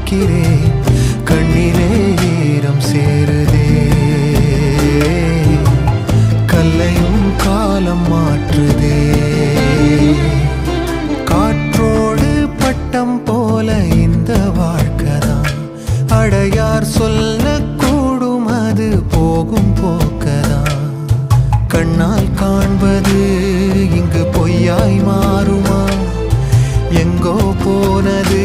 பார்க்கிறேன், கண்ணிலே ஈரம் சேருதே. கல்லையும் காலம் மாற்றுதே. காற்றோடு பட்டம் போல இந்த வாழ்க்கைதான், அடையார் சொல்லக்கூடும் அது போகும் போக்கதான். கண்ணால் காண்பது இங்கு பொய்யாய் மாறுமா? எங்கோ போனது